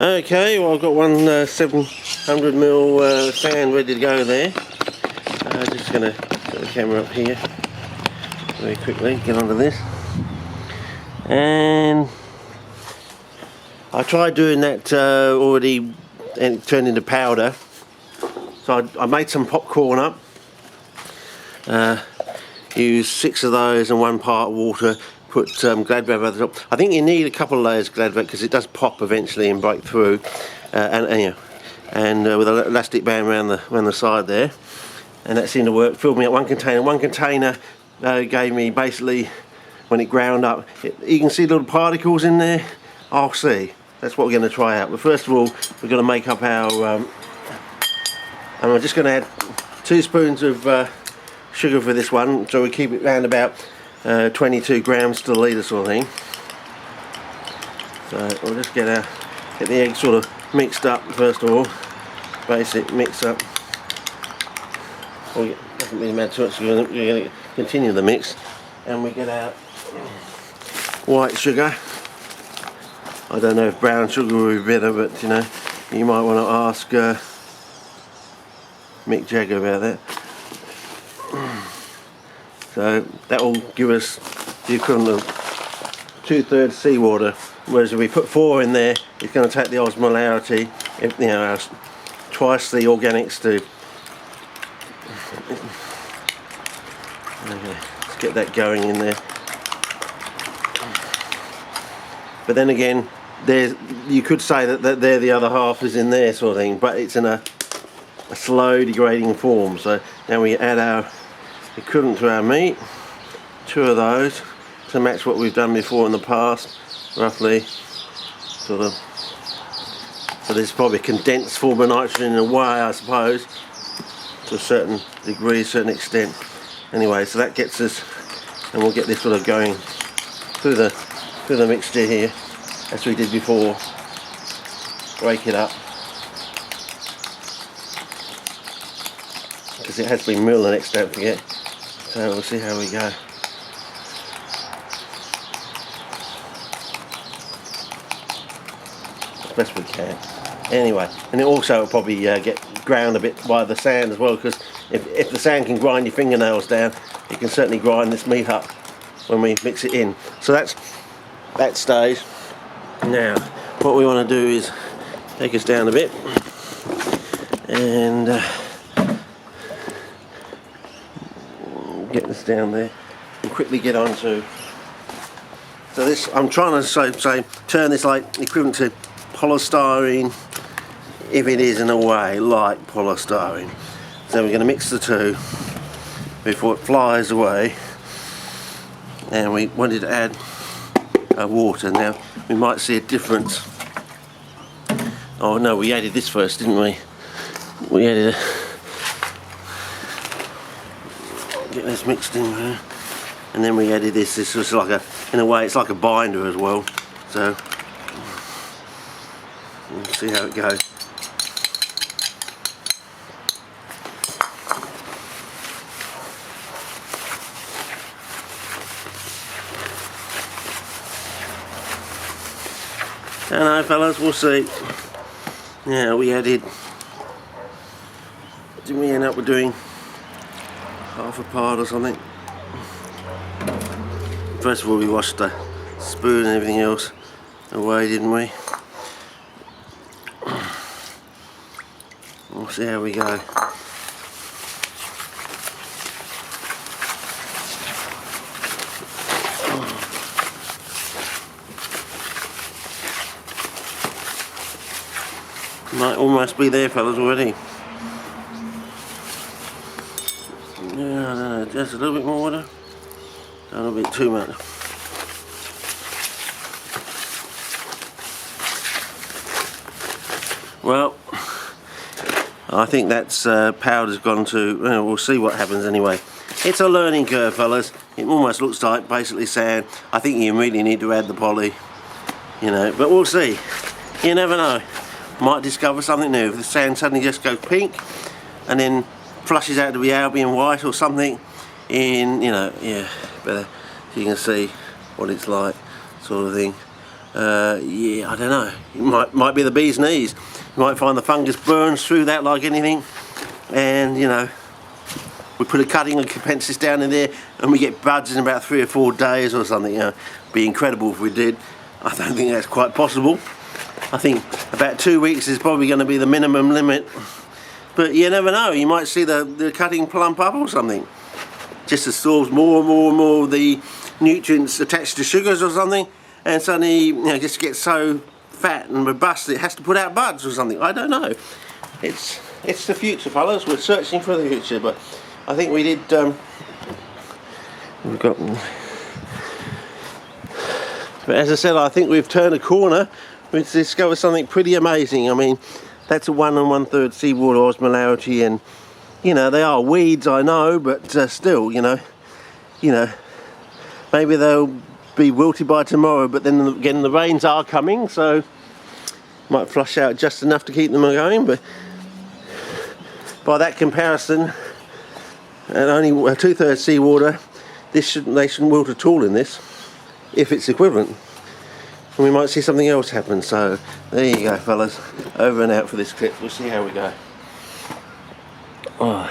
Okay, well I've got one 700mm sand ready to go there. Just going to set the camera up here very quickly, get onto this. And I tried doing that already and it turned into powder. So I made some popcorn up. Used 6 of those and 1 part water. Put glad wrap over the top. I think you need a couple of layers of glad wrap because it does pop eventually and break through, and with an elastic band around the side there, and that seemed to work. Filled me up one container. One container gave me basically, when it ground up, you can see little particles in there. I'll see. That's what we're going to try out. But first of all, we're going to make up our. And I'm just going to add 2 spoons of sugar for this one, so we keep it round about 22 grams to the litre sort of thing. So we'll just get the egg sort of mixed up first of all. Basic mix up. Well, it doesn't really matter too much, so we're going to continue the mix. And we get our white sugar. I don't know if brown sugar would be better, but you know, you might want to ask Mick Jagger about that. So that will give us the equivalent of 2/3 seawater, whereas if we put 4 in there, it's going to take the osmolarity, you know, twice the organics do. Okay, let's get that going in there. But then again, you could say that there the other half is in there sort of thing, but it's in a slow degrading form. So now we add our equivalent to our meat, 2 of those to match what we've done before in the past, roughly, sort of. So there's probably a condensed form of nitrogen in a way, I suppose, to a certain degree, a certain extent. Anyway, so that gets us, and we'll get this sort of going through the mixture here, as we did before. Break it up, because it has been milled the next, don't forget. So we'll see how we go. As best we can. Anyway, and it also will probably get ground a bit by the sand as well, because if the sand can grind your fingernails down, it can certainly grind this meat up when we mix it in. So that stays. Now, what we want to do is take us down a bit and get this down there and quickly get on to. So this, I'm trying to say turn this like equivalent to polystyrene, if it is in a way like polystyrene. So we're going to mix the 2 before it flies away, and we wanted to add water. Now we might see a difference. Oh no, we added this first, didn't we? We added get this mixed in there, and then we added this. This was like in a way, it's like a binder as well. So we'll see how it goes. I don't know, fellas, we'll see. Now we added. Didn't we end up with doing half a part or something? First of all, we washed the spoon and everything else away, didn't we? We'll see how we go. Might almost be there, fellas, already. Yeah, I don't know, just a little bit more water. A little bit too much. Well, I think that's powder's gone to. We'll see what happens anyway. It's a learning curve, fellas. It almost looks like basically sand. I think you really need to add the poly, you know, but we'll see. You never know. Might discover something new. If the sand suddenly just goes pink and then flushes out to be Albion white or something in, you know, yeah, better so you can see what it's like, sort of thing. Yeah, I don't know. It might be the bee's knees. You might find the fungus burns through that like anything, and you know, we put a cutting of Capensis down in there and we get buds in about 3 or 4 days or something. You know, be incredible if we did. I don't think that's quite possible. I think about 2 weeks is probably going to be the minimum limit, but you never know, you might see the cutting plump up or something, just absorbs more and more and more of the nutrients attached to sugars or something, and suddenly, you know, just gets so fat and robust it has to put out buds or something. I don't know. It's the future, fellas. We're searching for the future, but I think we did. We've got. But as I said, I think we've turned a corner. We've discovered something pretty amazing. I mean, that's a 1 1/3 seawater osmolarity, and you know, they are weeds, I know, but still, you know, maybe they'll be wilted by tomorrow, but then again the rains are coming, so might flush out just enough to keep them going. But by that comparison, and only 2/3 seawater, they shouldn't wilt at all in this, if it's equivalent. And we might see something else happen. So there you go, fellas, over and out for this clip. We'll see how we go. Oh.